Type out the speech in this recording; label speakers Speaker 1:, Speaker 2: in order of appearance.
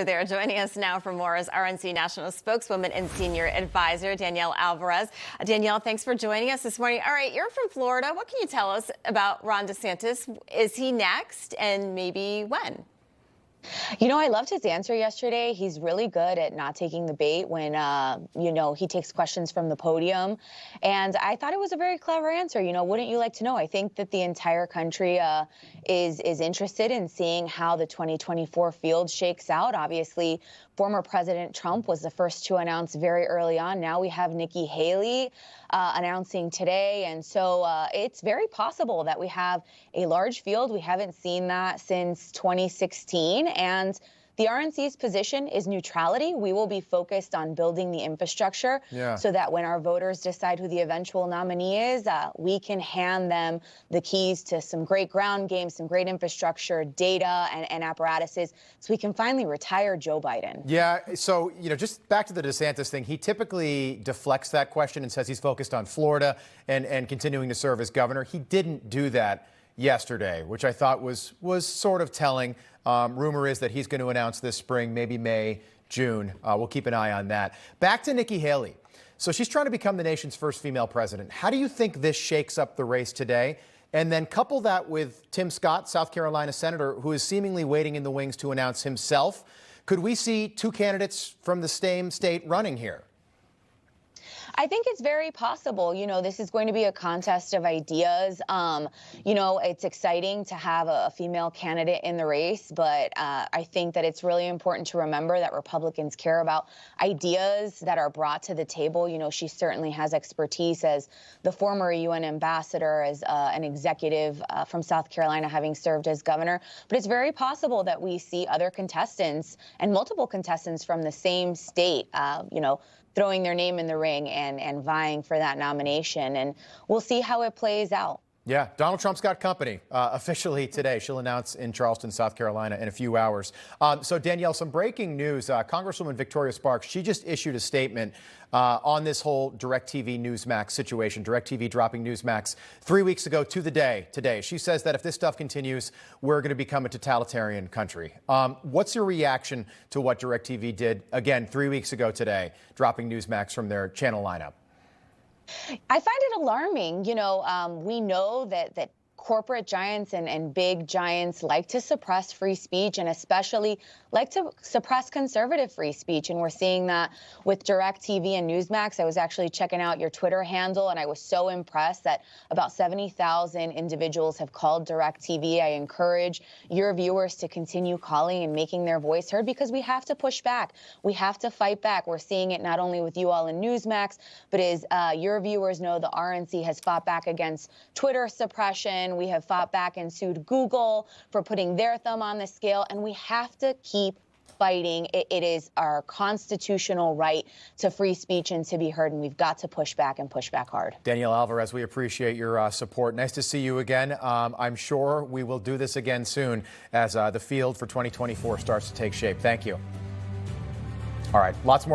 Speaker 1: There, joining us now for more is RNC National Spokeswoman and Senior Advisor Danielle Alvarez. Danielle, thanks for joining us this morning. All right, you're from Florida. What can you tell us about Ron DeSantis? Is he next, and maybe when?
Speaker 2: You know, I loved his answer yesterday. He's really good at not taking the bait when, he takes questions from the podium. And I thought it was a very clever answer. You know, wouldn't you like to know? I think that the entire country is interested in seeing how the 2024 field shakes out. Obviously, former President Trump was the first to announce very early on. Now we have Nikki Haley announcing today. And so it's very possible that we have a large field. We haven't seen that since 2016. And the RNC's position is neutrality. We will be focused on building the infrastructure so that when our voters decide who the eventual nominee is, we can hand them the keys to some great ground game, some great infrastructure, data, and apparatuses, so we can finally retire Joe Biden.
Speaker 3: Yeah, so, just back to the DeSantis thing, he typically deflects that question and says he's focused on Florida and continuing to serve as governor. He didn't do that yesterday, which I thought was sort of telling. Rumor is that he's going to announce this spring, maybe May, June. We'll keep an eye on that. Back to Nikki Haley. So she's trying to become the nation's first female president. How do you think this shakes up the race today? And then couple that with Tim Scott, South Carolina senator, who is seemingly waiting in the wings to announce himself. Could we see two candidates from the same state running here?
Speaker 2: I think it's very possible. You know, this is going to be a contest of ideas. It's exciting to have a female candidate in the race, but I think that it's really important to remember that Republicans care about ideas that are brought to the table. You know, she certainly has expertise as the former UN ambassador, as an executive from South Carolina, having served as governor. But it's very possible that we see other contestants and multiple contestants from the same state, throwing their name in the ring and vying for that nomination. And we'll see how it plays out.
Speaker 3: Yeah, Donald Trump's got company officially today. She'll announce in Charleston, South Carolina in a few hours. So, Danielle, some breaking news. Congresswoman Victoria Sparks, she just issued a statement on this whole DirecTV Newsmax situation, DirecTV dropping Newsmax 3 weeks ago to the day today. She says that if this stuff continues, we're going to become a totalitarian country. What's your reaction to what DirecTV did, again, 3 weeks ago today, dropping Newsmax from their channel lineup?
Speaker 2: I find it alarming. We know that corporate giants and big giants like to suppress free speech, and especially like to suppress conservative free speech. And we're seeing that with DirecTV and Newsmax. I was actually checking out your Twitter handle, and I was so impressed that about 70,000 individuals have called DirecTV. I encourage your viewers to continue calling and making their voice heard, because we have to push back. We have to fight back. We're seeing it not only with you all in Newsmax, but as your viewers know, the RNC has fought back against Twitter suppression. We have fought back and sued Google for putting their thumb on the scale, and we have to keep fighting. It is our constitutional right to free speech and to be heard, and we've got to push back and push back hard.
Speaker 3: Danielle Alvarez, we appreciate your support. Nice to see you again. I'm sure we will do this again soon as the field for 2024 starts to take shape. Thank you. All right, lots more.